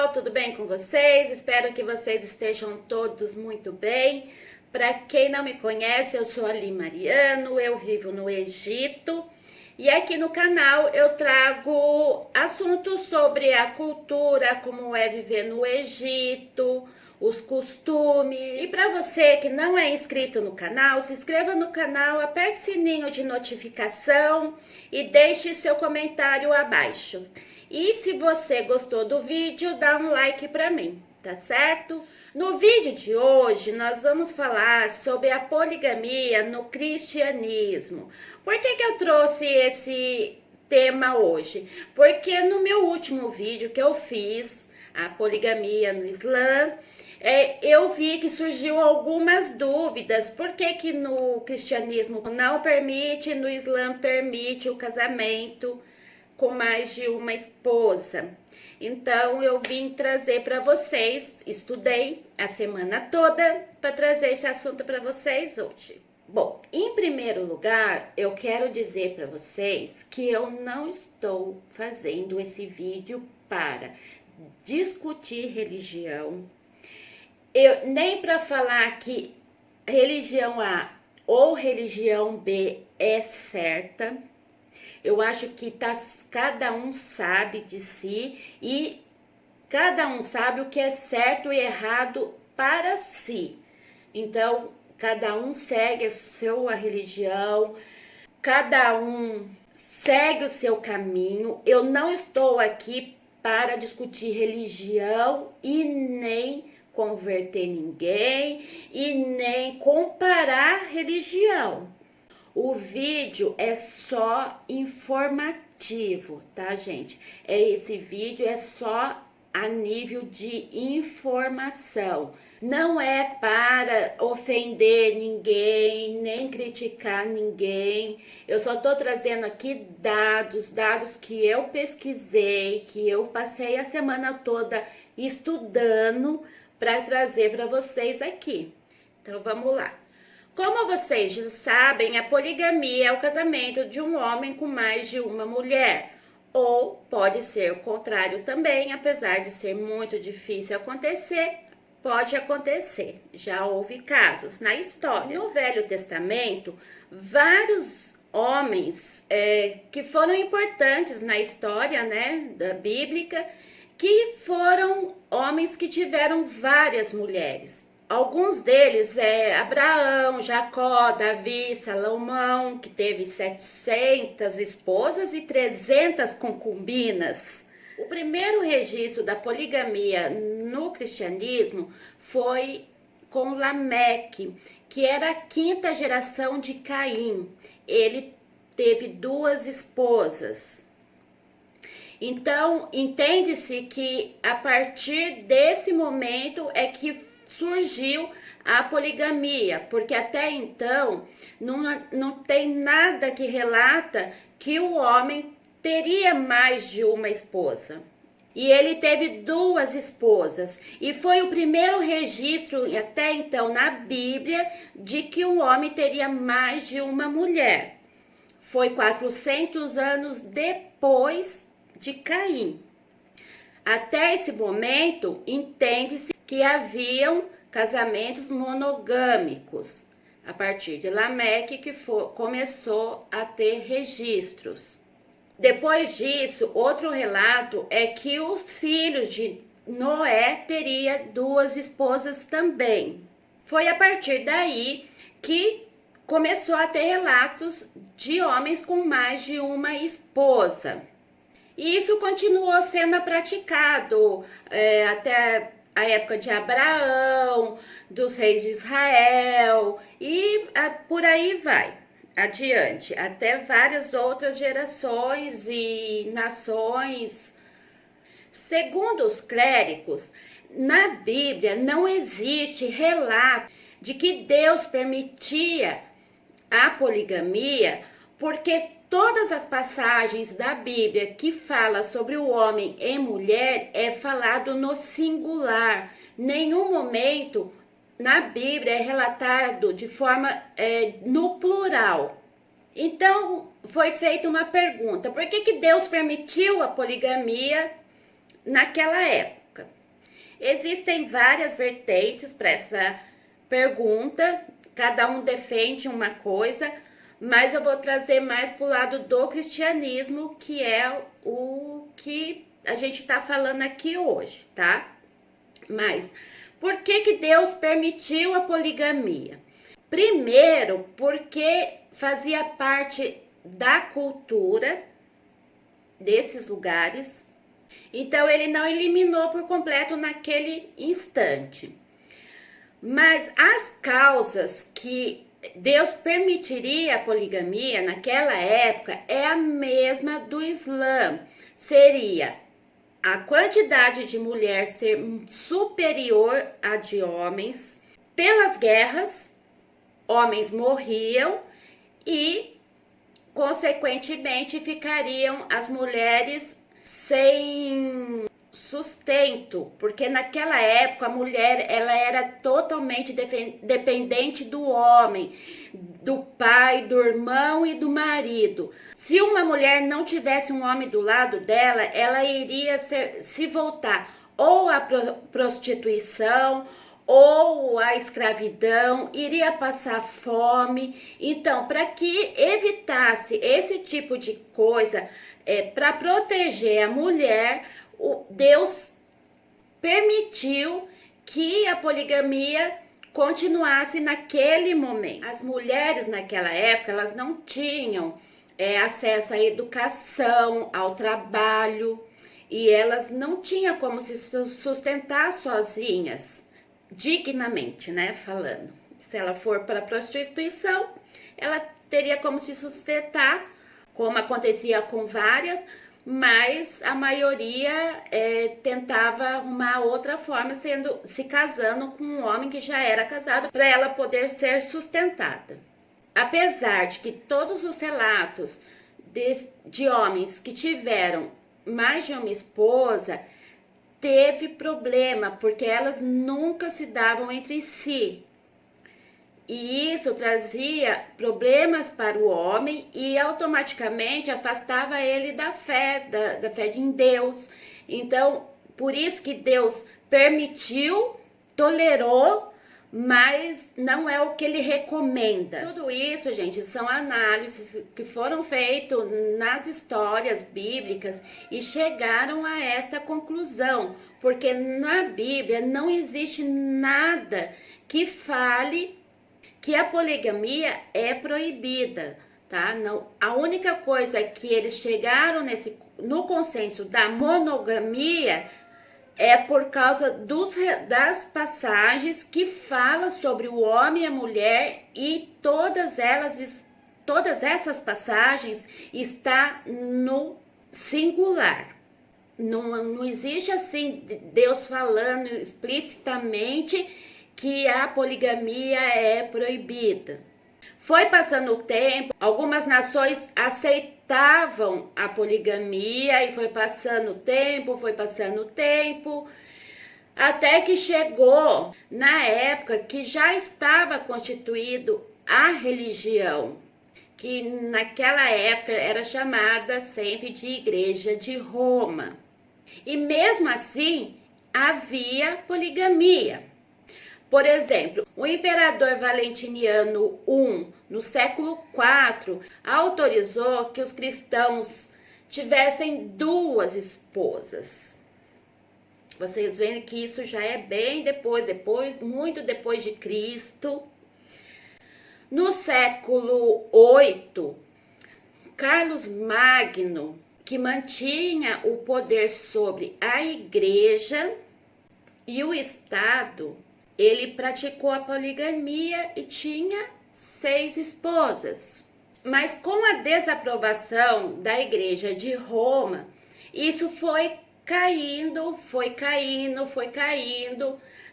pessoal, tudo bem com vocês? Espero que vocês estejam todos muito bem. Para quem não me conhece, eu sou Ali Mariano, eu vivo no Egito e aqui no canal eu trago assuntos sobre a cultura, como é viver no Egito, os costumes. E para você que não é inscrito no canal, se inscreva no canal, aperte o sininho de notificação e deixe seu comentário abaixo. E se você gostou do vídeo, dá um like para mim, tá certo? No vídeo de hoje, nós vamos falar sobre a poligamia no cristianismo. Por que eu trouxe esse tema hoje? Porque no meu último vídeo que eu fiz, a poligamia no Islã, eu vi que surgiu algumas dúvidas. Por que no cristianismo não permite, no Islã permite o casamento com mais de uma esposa? Então eu vim trazer para vocês, estudei a semana toda para trazer esse assunto para vocês hoje. Bom, em primeiro lugar, eu quero dizer para vocês que eu não estou fazendo esse vídeo para discutir religião, nem para falar que religião A ou religião B é certa. Eu acho que cada um sabe de si e cada um sabe o que é certo e errado para si. Então, cada um segue a sua religião, cada um segue o seu caminho. Eu não estou aqui para discutir religião e nem converter ninguém e nem comparar religião. O vídeo é só informativo, tá, gente? Esse vídeo é só a nível de informação. Não é para ofender ninguém, nem criticar ninguém. Eu só tô trazendo aqui dados que eu pesquisei, que eu passei a semana toda estudando para trazer para vocês aqui. Então, vamos lá. Como vocês já sabem, a poligamia é o casamento de um homem com mais de uma mulher. Ou pode ser o contrário também, apesar de ser muito difícil acontecer, pode acontecer. Já houve casos na história. No Velho Testamento, vários homens que foram importantes na história, né, da bíblica, que foram homens que tiveram várias mulheres. Alguns deles Abraão, Jacó, Davi, Salomão, que teve 700 esposas e 300 concubinas. O primeiro registro da poligamia no cristianismo foi com Lameque, que era a quinta geração de Caim. Ele teve 2 esposas. Então, entende-se que a partir desse momento é que surgiu a poligamia, porque até então não tem nada que relata que o homem teria mais de uma esposa. E ele teve 2 esposas, e foi o primeiro registro até então na Bíblia de que o homem teria mais de uma mulher. Foi 400 anos depois de Caim. Até esse momento, entende-se que haviam casamentos monogâmicos. A partir de Lameque que começou a ter registros. Depois disso, outro relato é que os filhos de Noé teria 2 esposas também. Foi a partir daí que começou a ter relatos de homens com mais de uma esposa. E isso continuou sendo praticado até a época de Abraão, dos reis de Israel e por aí vai adiante, até várias outras gerações e nações. Segundo os clérigos, na Bíblia não existe relato de que Deus permitia a poligamia, porque todas as passagens da Bíblia que fala sobre o homem e mulher é falado no singular. Nenhum momento na Bíblia é relatado de forma no plural. Então, foi feita uma pergunta: por que Deus permitiu a poligamia naquela época? Existem várias vertentes para essa pergunta, cada um defende uma coisa, mas eu vou trazer mais para o lado do cristianismo, que é o que a gente está falando aqui hoje, tá? Mas por que Deus permitiu a poligamia? Primeiro, porque fazia parte da cultura desses lugares, então ele não eliminou por completo naquele instante. Mas as causas que Deus permitiria a poligamia naquela época é a mesma do Islã. Seria a quantidade de mulher ser superior à de homens. Pelas guerras, homens morriam e, consequentemente, ficariam as mulheres sem sustento, porque naquela época a mulher ela era totalmente dependente do homem, do pai, do irmão e do marido. Se uma mulher não tivesse um homem do lado dela, ela iria se voltar ou à prostituição ou à escravidão, iria passar fome. Então, para que evitasse esse tipo de coisa, para proteger a mulher, Deus permitiu que a poligamia continuasse naquele momento. As mulheres naquela época, elas não tinham acesso à educação, ao trabalho, e elas não tinham como se sustentar sozinhas, dignamente, né, falando. Se ela for para a prostituição, ela teria como se sustentar, como acontecia com várias, mas a maioria tentava arrumar outra forma, se casando com um homem que já era casado, para ela poder ser sustentada. Apesar de que todos os relatos de homens que tiveram mais de uma esposa, teve problema, porque elas nunca se davam entre si. E isso trazia problemas para o homem e automaticamente afastava ele da fé em Deus. Então, por isso que Deus permitiu, tolerou, mas não é o que ele recomenda. Tudo isso, gente, são análises que foram feitas nas histórias bíblicas e chegaram a essa conclusão, porque na Bíblia não existe nada que fale que a poligamia é proibida, tá? Não, a única coisa que eles chegaram no consenso da monogamia é por causa das passagens que falam sobre o homem e a mulher, e todas essas passagens está no singular. Não existe assim Deus falando explicitamente que a poligamia é proibida. Foi passando o tempo, algumas nações aceitavam a poligamia e foi passando o tempo, até que chegou na época que já estava constituído a religião, que naquela época era chamada sempre de Igreja de Roma. E mesmo assim, havia poligamia. Por exemplo, o imperador Valentiniano I, no século IV, autorizou que os cristãos tivessem 2 esposas. Vocês veem que isso já é bem muito depois de Cristo. No século VIII, Carlos Magno, que mantinha o poder sobre a igreja e o Estado, ele praticou a poligamia e tinha 6 esposas. Mas com a desaprovação da Igreja de Roma, isso foi caindo,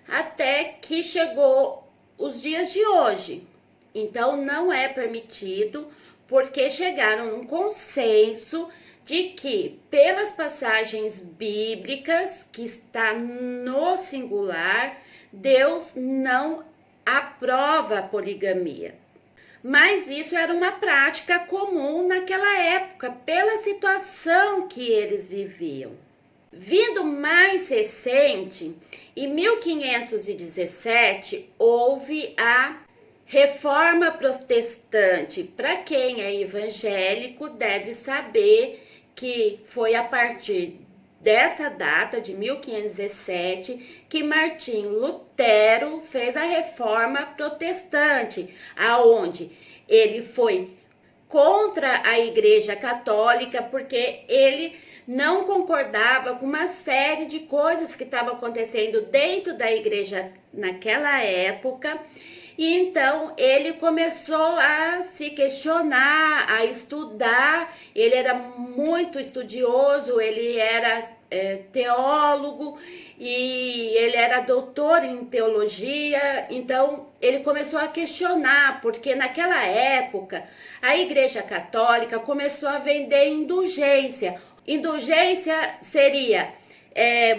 até que chegou os dias de hoje. Então não é permitido, porque chegaram num consenso de que, pelas passagens bíblicas, que está no singular, Deus não aprova a poligamia. Mas isso era uma prática comum naquela época, pela situação que eles viviam. Vindo mais recente, em 1517, houve a Reforma Protestante. Para quem é evangélico, deve saber que foi a partir dessa data, de 1517, que Martim Lutero fez a Reforma Protestante, aonde ele foi contra a Igreja Católica, porque ele não concordava com uma série de coisas que estavam acontecendo dentro da igreja naquela época. E então ele começou a se questionar, a estudar. Ele era muito estudioso, ele era teólogo e ele era doutor em teologia. Então ele começou a questionar, porque naquela época a Igreja Católica começou a vender indulgência. Indulgência seria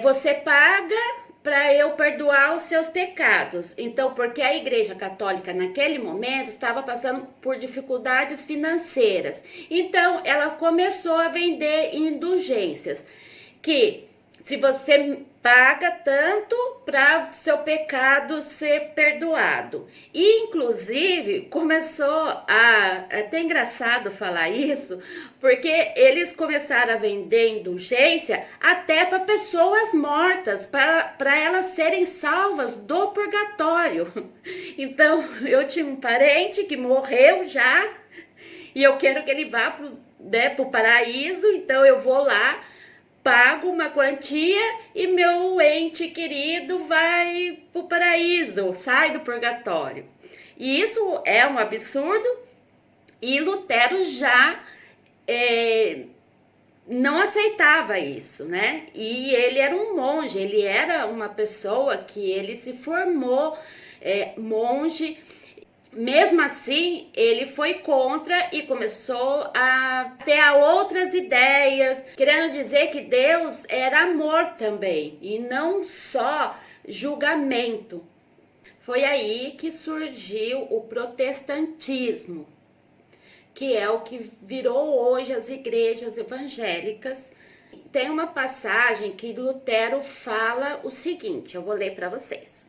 você paga para eu perdoar os seus pecados. Então, porque a Igreja Católica naquele momento estava passando por dificuldades financeiras. Então, ela começou a vender indulgências, que se você paga tanto para seu pecado ser perdoado. E, inclusive, começou a... É até engraçado falar isso, porque eles começaram a vender indulgência até para pessoas mortas, para elas serem salvas do purgatório. Então, eu tinha um parente que morreu já, e eu quero que ele vá para o paraíso, então eu vou lá, pago uma quantia e meu ente querido vai para o paraíso, sai do purgatório. E isso é um absurdo, e Lutero já não aceitava isso, né? E ele era um monge, ele era uma pessoa que ele se formou monge. Mesmo assim, ele foi contra e começou a ter outras ideias, querendo dizer que Deus era amor também, e não só julgamento. Foi aí que surgiu o protestantismo, que é o que virou hoje as igrejas evangélicas. Tem uma passagem que Lutero fala o seguinte, eu vou ler para vocês.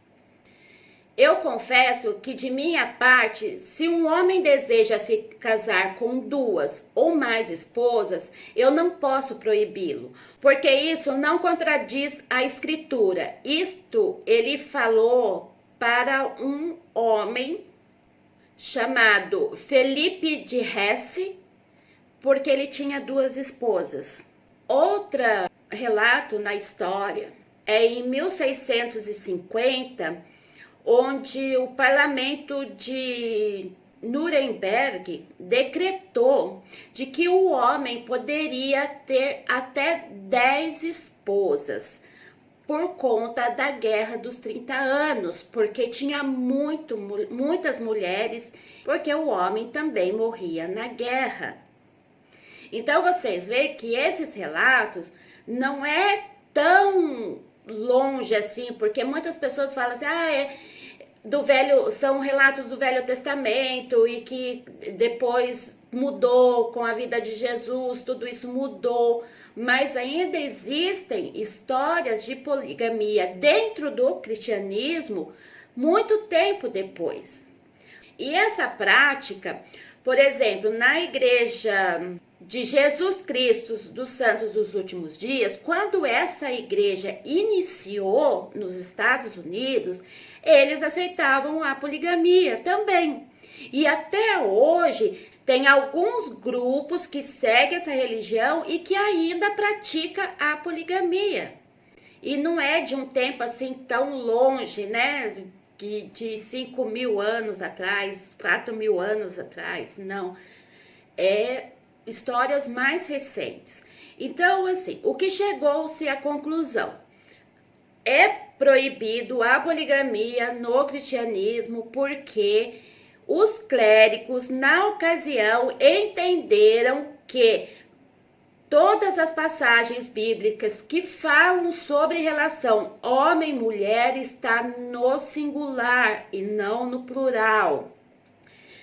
Eu confesso que de minha parte, se um homem deseja se casar com 2 ou mais esposas, eu não posso proibi-lo, porque isso não contradiz a escritura. Isto ele falou para um homem chamado Felipe de Hesse, porque ele tinha 2 esposas. Outro relato na história é em 1650, onde o parlamento de Nuremberg decretou de que o homem poderia ter até 10 esposas por conta da Guerra dos 30 anos, porque tinha muitas mulheres, porque o homem também morria na guerra. Então vocês veem que esses relatos não é tão longe assim, porque muitas pessoas falam assim, são relatos do Velho Testamento e que depois mudou com a vida de Jesus, tudo isso mudou, mas ainda existem histórias de poligamia dentro do cristianismo muito tempo depois. E essa prática, por exemplo, na igreja de Jesus Cristo dos Santos dos Últimos Dias, quando essa igreja iniciou nos Estados Unidos, eles aceitavam a poligamia também. E até hoje tem alguns grupos que seguem essa religião e que ainda pratica a poligamia. E não é de um tempo assim tão longe, né? De 5.000 anos atrás, 4.000 anos atrás, não. É histórias mais recentes. Então, assim, o que chegou-se à conclusão? É proibido a poligamia no cristianismo porque os clérigos, na ocasião, entenderam que todas as passagens bíblicas que falam sobre relação homem-mulher está no singular e não no plural.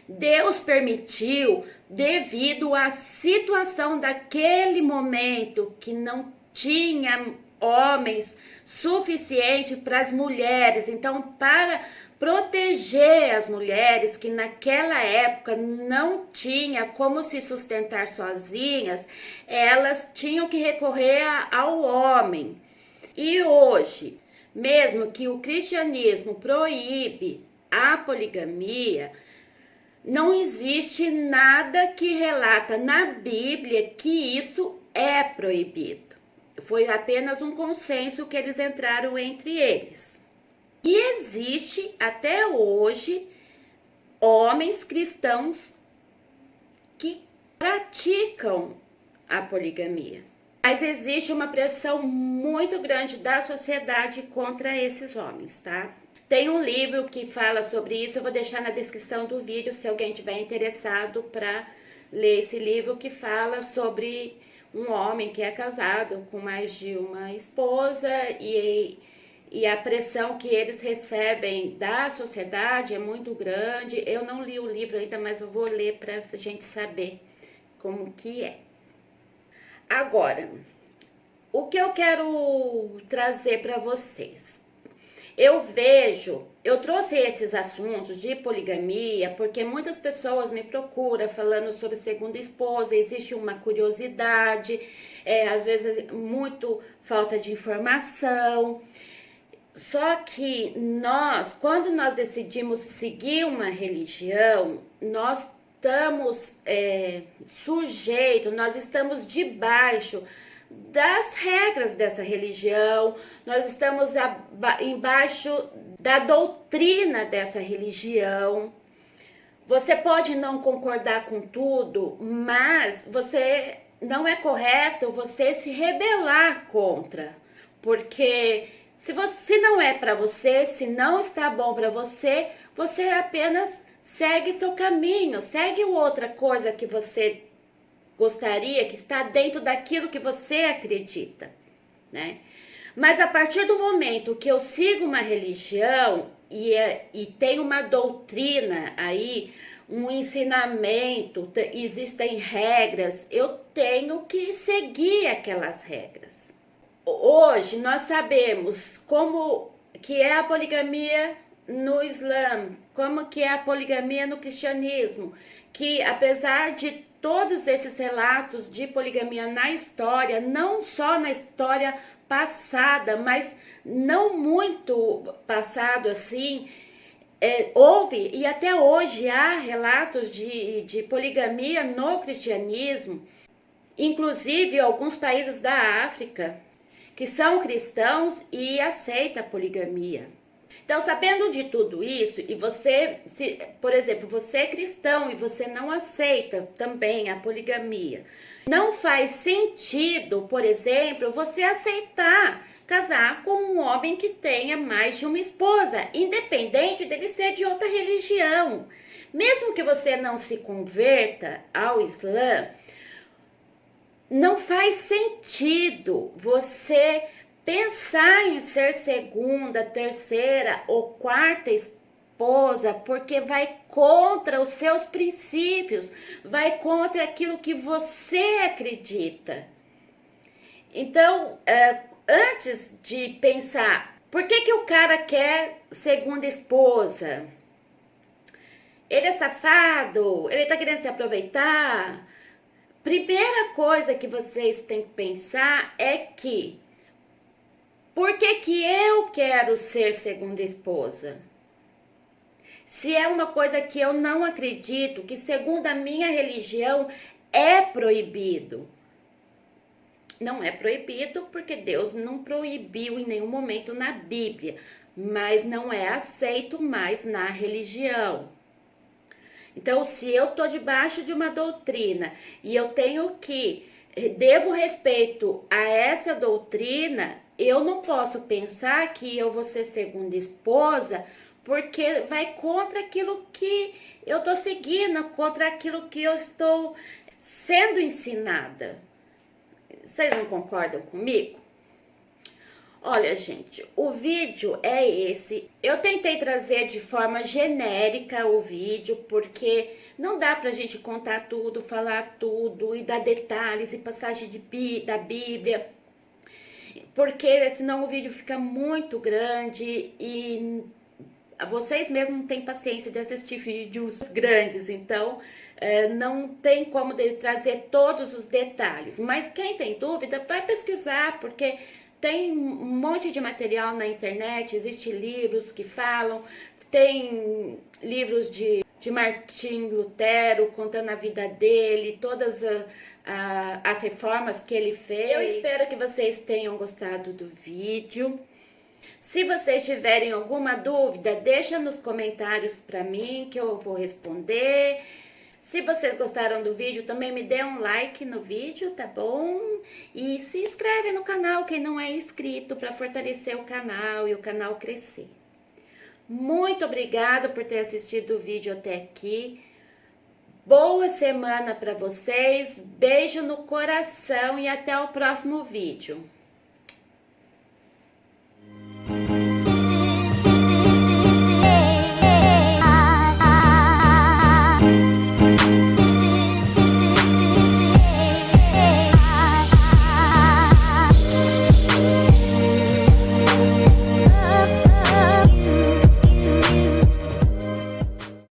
Deus permitiu devido à situação daquele momento que não tinha homens suficiente para as mulheres. Então, para proteger as mulheres que naquela época não tinha como se sustentar sozinhas, elas tinham que recorrer ao homem. E hoje, mesmo que o cristianismo proíbe a poligamia, não existe nada que relata na Bíblia que isso é proibido. Foi apenas um consenso que eles entraram entre eles. E existe até hoje homens cristãos que praticam a poligamia. Mas existe uma pressão muito grande da sociedade contra esses homens, tá? Tem um livro que fala sobre isso, eu vou deixar na descrição do vídeo se alguém tiver interessado para ler esse livro, que fala sobre um homem que é casado com mais de uma esposa e a pressão que eles recebem da sociedade é muito grande. Eu não li o livro ainda, mas eu vou ler para a gente saber como que é. Agora, o que eu quero trazer para vocês? Eu trouxe esses assuntos de poligamia porque muitas pessoas me procuram falando sobre segunda esposa, existe uma curiosidade, às vezes muito falta de informação. Só que quando nós decidimos seguir uma religião, nós estamos sujeitos, nós estamos debaixo das regras dessa religião, nós estamos embaixo da doutrina dessa religião. Você pode não concordar com tudo, mas não é correto você se rebelar contra, porque se não é para você, se não está bom para você, você apenas segue seu caminho, segue outra coisa que você gostaria, que está dentro daquilo que você acredita, né? Mas a partir do momento que eu sigo uma religião e tem uma doutrina aí, um ensinamento, existem regras, eu tenho que seguir aquelas regras. Hoje nós sabemos como que é a poligamia no Islã, como que é a poligamia no cristianismo, que apesar de todos esses relatos de poligamia na história, não só na história passada, mas não muito passado assim, houve e até hoje há relatos de poligamia no cristianismo, inclusive alguns países da África que são cristãos e aceitam a poligamia. Então, sabendo de tudo isso, e você, por exemplo, você é cristão e você não aceita também a poligamia, não faz sentido, por exemplo, você aceitar casar com um homem que tenha mais de uma esposa, independente dele ser de outra religião. Mesmo que você não se converta ao Islã, não faz sentido você pensar em ser segunda, terceira ou quarta esposa, porque vai contra os seus princípios, vai contra aquilo que você acredita. Então, antes de pensar, por que o cara quer segunda esposa? Ele é safado? Ele tá querendo se aproveitar? Primeira coisa que vocês têm que pensar é que por que eu quero ser segunda esposa? Se é uma coisa que eu não acredito, que segundo a minha religião é proibido. Não é proibido porque Deus não proibiu em nenhum momento na Bíblia, mas não é aceito mais na religião. Então, se eu estou debaixo de uma doutrina e eu devo respeito a essa doutrina, eu não posso pensar que eu vou ser segunda esposa porque vai contra aquilo que eu estou seguindo, contra aquilo que eu estou sendo ensinada. Vocês não concordam comigo? Olha, gente, o vídeo é esse. Eu tentei trazer de forma genérica o vídeo, porque não dá pra gente contar tudo, falar tudo e dar detalhes e passagem da Bíblia. porque senão o vídeo fica muito grande e vocês mesmos não têm paciência de assistir vídeos grandes, então não tem como trazer todos os detalhes. Mas quem tem dúvida, vai pesquisar, porque tem um monte de material na internet, existem livros que falam, tem livros de Martim Lutero contando a vida dele, todas as reformas que ele fez. Eu espero que vocês tenham gostado do vídeo. Se vocês tiverem alguma dúvida, deixa nos comentários para mim que eu vou responder. Se vocês gostaram do vídeo, também me dê um like no vídeo, tá bom? E se inscreve no canal quem não é inscrito para fortalecer o canal e o canal crescer. Muito obrigada por ter assistido o vídeo até aqui. Boa semana para vocês, beijo no coração e até o próximo vídeo.